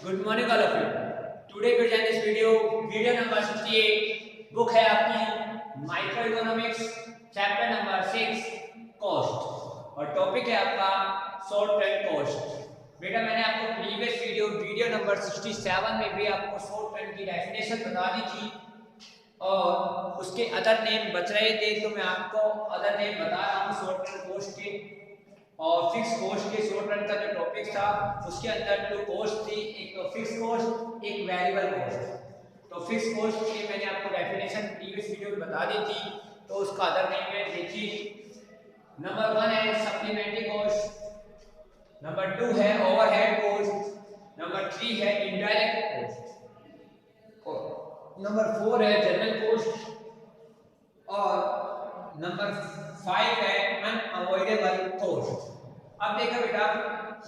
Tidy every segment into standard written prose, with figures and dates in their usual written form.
Good morning, all of you. Today we present this video number 68. Book है आपकी Microeconomics, chapter number 6, Cost. और topic है आपका short term cost. बेटा मैंने आपको प्रीवियस वीडियो नंबर 67 में भी आपको शॉर्ट टर्म की डेफिनेशन बता दी थी और उसके अदर नेम बच रहे थे, तो मैं आपको अदर नेम बता रहा हूँ शॉर्ट टर्म कॉस्ट के. और फिक्स कॉस्ट के शॉर्ट रन का जो टॉपिक था उसके अंदर दो कॉस्ट थी, एक तो फिक्स कॉस्ट, एक वेरिएबल कॉस्ट. तो फिक्स कॉस्ट की मैंने आपको डेफिनेशन प्रीवियस वीडियो में बता दी थी, तो उसका अदर नेम है देखिए. नंबर 1 है सप्लीमेंट्री कॉस्ट, नंबर 2 है ओवरहेड कॉस्ट, नंबर 3 है इनडायरेक्ट कॉस्ट, नंबर 4 है जनरल कॉस्ट और नंबर 5 है अनअवॉइडेबल कॉस्ट. अब देखा बेटा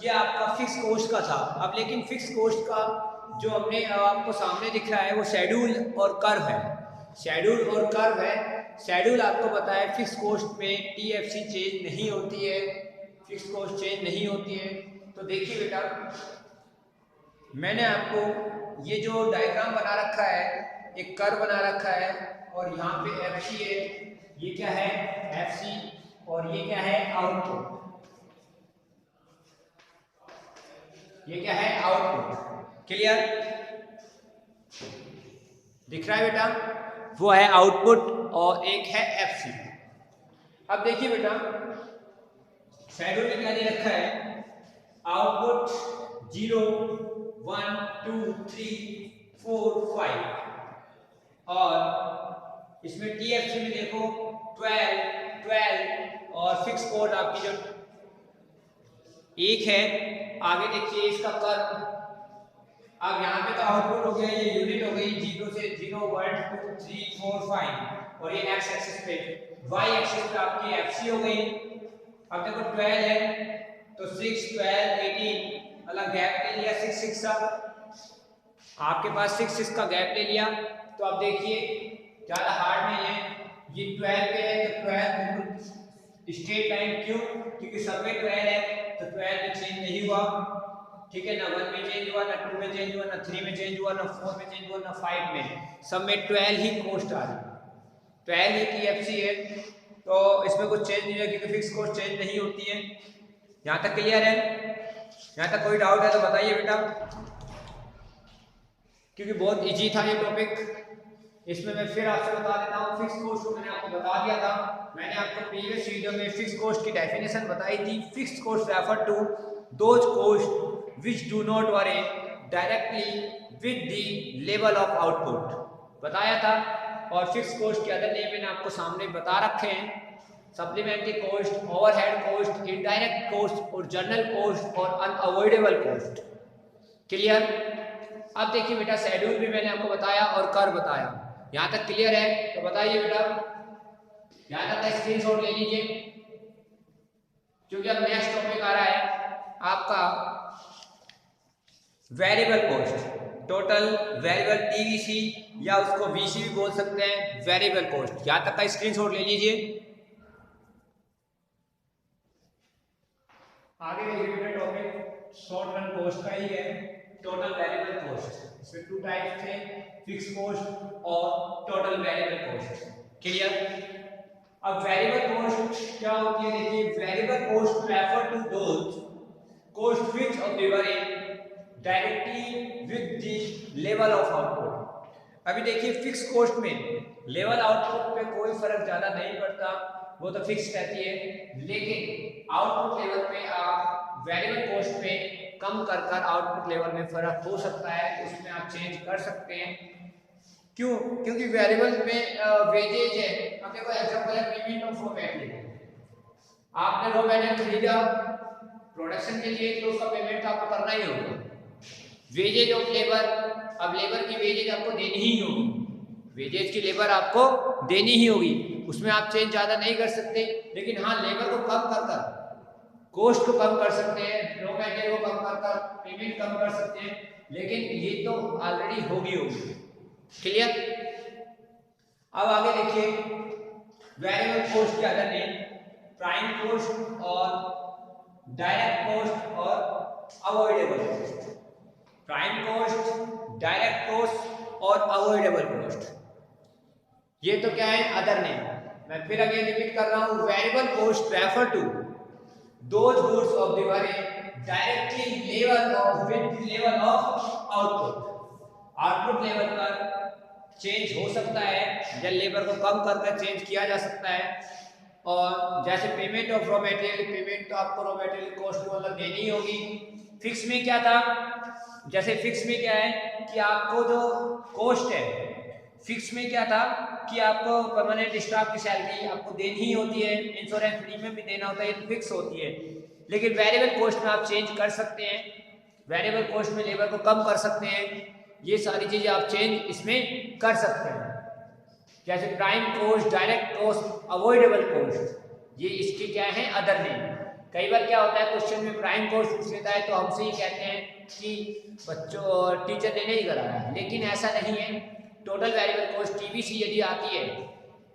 ये आपका फिक्स कॉस्ट का था. अब लेकिन फिक्स कॉस्ट का जो हमने आपको सामने दिख रहा है वो शेड्यूल और कर्व है. शेड्यूल और कर्व है. शेड्यूल आपको पता है फिक्स कॉस्ट में टीएफसी चेंज नहीं होती है, फिक्स कॉस्ट चेंज नहीं होती है. तो देखिए बेटा मैंने आपको ये जो डायग्राम बना रखा है, एक कर्व बना रखा है और यहाँ पे एफसी है, ये क्या है एफसी और ये क्या है आउटपुट. ये क्या है आउटपुट. क्लियर दिख रहा है बेटा, वो है आउटपुट और एक है एफसी. अब देखिए बेटा शेड्यूल में क्या दे रखा है, आउटपुट 0 1 2 3 4 5 और इसमें टीएफसी में देखो 12 और फिक्स कोड आपकी जो एक है. आगे देखिए इसका कर्व. अब यहाँ पे तो आउटपुट हो गया, ये यूनिट हो गई 0 से 0 1 2 3 4 5 और ये एक्स एक्सिस पे, वाई एक्सिस पे आपकी एफसी हो गई. अब देखो 12 है तो 6 12 18 अलग गैप ले लिया, 6 6 आपके पास 6 6 का गैप ले लिया. तो अब देखिए ज़्यादा हार्ड नहीं है, ये 12 पे है तो 12 बिल्कुल स्ट्रेट लाइन. क्यों? क्योंकि सब में 12 है तो 12 में चेंज नहीं हुआ. ठीक है ना, 1 में चेंज हुआ, ना 2 में चेंज हुआ, ना 3 में चेंज हुआ, ना 4 में चेंज हुआ, ना 5 में. सब में 12 ही कॉस्ट आ रही, 12 ही टीएफसी है. तो इसमें कुछ चेंज नहीं है क्योंकि फिक्स कॉस्ट चेंज नहीं होती है. यहाँ तक क्लियर है? यहाँ तक कोई डाउट है तो बताइए बेटा, क्योंकि बहुत इजी था ये टॉपिक. इसमें मैं फिर आपसे बता देता हूँ, फिक्स कॉस्ट को मैंने आपको बता दिया था. मैंने आपको प्रीवियस वीडियो में फिक्स कॉस्ट की डेफिनेशन बताई थी. Fix cost refer to those cost which do not vary directly with the level of output बताया था. और फिक्स कॉस्ट के अदर नेम मैंने आपको सामने बता रखे हैं, supplementary cost, overhead cost, indirect cost और जनरल कॉस्ट और अनअवॉइडेबल कॉस्ट. क्लियर? अब देखिए बेटा शेड्यूल भी मैंने आपको बताया और कर्व बताया. यहाँ तक क्लियर है? तो बताइए बेटा, यहाँ तक का स्क्रीनशॉट ले लीजिए क्योंकि अब नेक्स्ट टॉपिक आ रहा है आपका variable cost. Total variable TVC या उसको वीसी भी बोल सकते हैं, वेरिएबल कॉस्ट. यहाँ तक का स्क्रीनशॉट ले लीजिए. आगे देखिए टॉपिक शॉर्ट रन कॉस्ट का ही है, टोटल वेरिएबल कॉस्ट. इसमें 2 टाइप्स थे, फिक्स कॉस्ट और टोटल वेरिएबल कॉस्ट. क्लियर? अब वेरिएबल कॉस्ट क्या होती है, देखिए variable cost refer to those cost which of vary directly with the level of output. अभी देखिए फिक्स कॉस्ट में लेवल आउटपुट पे कोई फर्क ज्यादा नहीं पड़ता, वो तो फिक्स रहती है. लेकिन आउटपुट लेवल पे आप वेरिएबल कॉस्ट पे कम कर आउटपुट लेवल में फर्क हो सकता है, उसमें आप चेंज कर सकते हैं. क्यों? क्योंकि वेरिएबल में वेजेज है. अब देखो एग्जांपल है पेमेंट ऑफ रॉ मटेरियल. आपने रॉ मटेरियल खरीदा प्रोडक्शन के लिए तो उसका पेमेंट आपको करना ही होगा. वेजेज ऑफ लेबर, अब लेबर की वेजेज आपको देनी ही होगी, वेजेज की लेबर आपको देनी ही होगी, उसमें आप चेंज ज़्यादा नहीं कर सकते. लेकिन हाँ लेबर को कम कर कॉस्ट को कम कर सकते हैं, रॉ मटेरियल को कम कर पेमेंट कम कर सकते हैं, लेकिन ये तो ऑलरेडी होगी. क्लियर? अब आगे देखिए वेरिएबल कॉस्ट के अदर नेम प्राइम कॉस्ट और डायरेक्ट कॉस्ट और avoidable cost. Prime cost, direct cost और अवॉइडेबल कॉस्ट। ये तो क्या है, अदर नेम। मैं फिर अगेन रिपीट कर रहा हूं, variable cost refer to those goods of the work directly level of with level of output. Output level पर चेंज हो सकता है या लेबर को कम कर चेंज किया जा सकता है। और जैसे payment of raw material, payment तो आपको रॉ मटेरियल कॉस्ट मतलब देनी ही होगी। फिक्स में क्या था, जैसे फिक्स में क्या है कि आपको जो कॉस्ट है, फिक्स में क्या था कि आपको परमानेंट स्टाफ की सैलरी आपको देनी ही होती है, इंश्योरेंस प्रीमियम भी देना होता है, ये तो फिक्स होती है। लेकिन वेरिएबल कॉस्ट में आप चेंज कर सकते हैं, वेरिएबल कॉस्ट में लेबर को कम कर सकते हैं, ये सारी चीजें आप चेंज इसमें कर सकते हैं। जैसे prime cost, direct cost, avoidable cost, ये इसके क्या है, अदर नेम। कई बार क्या होता है क्वेश्चन में प्राइम कॉस्ट पूछ लेता है तो हमसे ही कहते हैं कि बच्चों टीचर ने नहीं कराया, लेकिन ऐसा नहीं है। टोटल वेरिएबल कॉस्ट टीवीसी यदि आती है,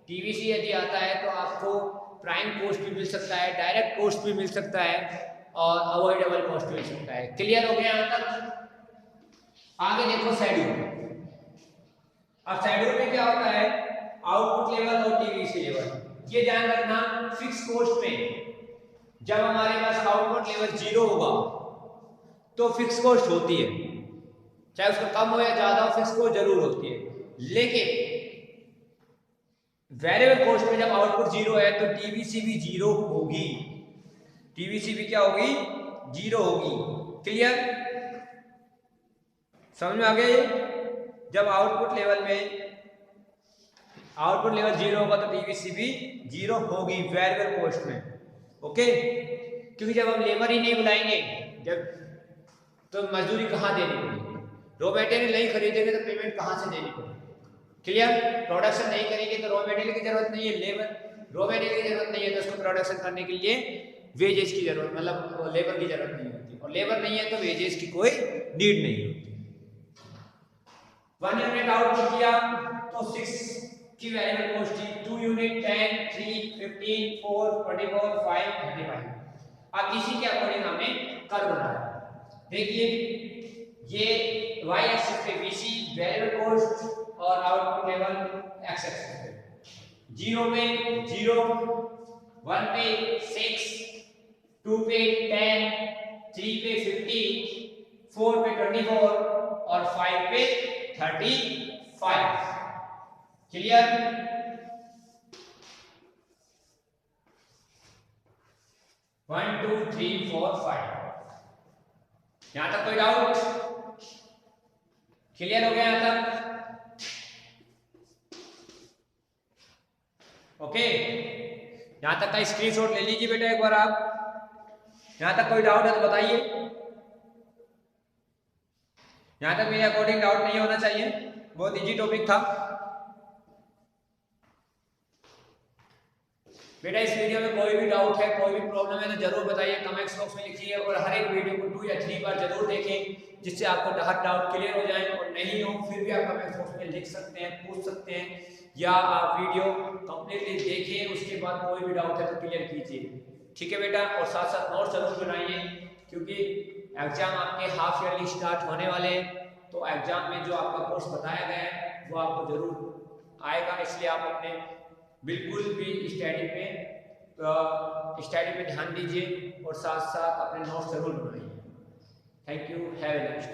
टीवीसी यदि आता है तो आपको प्राइम कॉस्ट भी मिल सकता है, डायरेक्ट कॉस्ट भी मिल सकता है और अवॉइडेबल कॉस्ट भी मिल सकता है। क्लियर हो गया यहाँ तक? आगे देखो शेड्यूल। अब शेड्यूल में क्या होता है, आउटपुट लेवल और टीवीसी लेवल। ये ध्यान रखना, फिक्स कॉस्ट में जब हमारे पास आउटपुट लेवल 0 होगा तो फिक्स कॉस्ट होती है, चाहे उसका कम हो या ज्यादा हो, फिक्स कॉस्ट जरूर होती है। लेकिन वेरिएबल कॉस्ट में जब आउटपुट 0 है तो टीवीसी भी 0 होगी, टीवीसी भी क्या होगी, 0 होगी। क्लियर, समझ में आ गया? जब आउटपुट लेवल 0 होगा तो टीवीसी भी 0 होगी वेरिएबल कॉस्ट में। ओके, क्योंकि जब हम लेबर ही नहीं बुलाएंगे जब तो मजदूरी कहाँ देनी पड़ेगी, रॉ मटेरियल नहीं खरीदेंगे तो पेमेंट कहाँ से देनी पड़ेगी। क्लियर, प्रोडक्शन नहीं करेंगे तो रॉ मटेरियल की जरूरत नहीं है, रॉ मटेरियल की जरूरत नहीं है तो उसको प्रोडक्शन करने के लिए वेजेस की जरूरत, मतलब लेबर की जरूरत नहीं होती, और लेबर नहीं है तो वेजेस की कोई नीड नहीं होती। 1 यूनिट आउटपुट किया तो 6 की वेरिएबल कॉस्ट थी, 2 यूनिट 10, 3, 15, 4, 24, 5, 35। अब इसी के अकॉर्डिंग हमने कर्व बनाया। देखिए ये y एक्सिस पे VC वेरिएबल कॉस्ट और आउटपुट लेवल x एक्सिस पे, 0 पे 0, 1 पे 6, 2 पे 10, 3 पे 15, 4 पे 24 और 5 पे 35। Clear, one two three four 5। यहां तक कोई डाउट? क्लियर हो गया यहां तक? ओके, यहां तक का स्क्रीनशॉट ले लीजिए बेटा एक बार आप। यहां तक कोई डाउट है तो बताइए। यहां तक मेरे अकॉर्डिंग डाउट नहीं होना चाहिए, बहुत इजी टॉपिक था बेटा। इस वीडियो में कोई भी डाउट है, कोई भी प्रॉब्लम है तो जरूर बताइए, कमेंट्स बॉक्स में लिखिए, और हर एक वीडियो को 2 या 3 बार जरूर देखें जिससे आपको हर डाउट क्लियर हो जाए। और नहीं हो फिर भी आप कमेंट्स बॉक्स में लिख सकते हैं, पूछ सकते हैं, या आप वीडियो कंप्लीटली देखिए, उसके बाद कोई भी डाउट है तो क्लियर कीजिए। ठीक है बेटा, और साथ साथ नोट जरूर बनाइए, क्योंकि एग्जाम आपके हाफ ईयरली स्टार्ट होने वाले हैं, तो एग्जाम में जो आपका कोर्स बताया गया है वो आपको जरूर आएगा, इसलिए आप अपने बिल्कुल भी स्टडी पे ध्यान दीजिए और साथ साथ अपने नोट्स जरूर बनाइए। Thank you, have a nice day.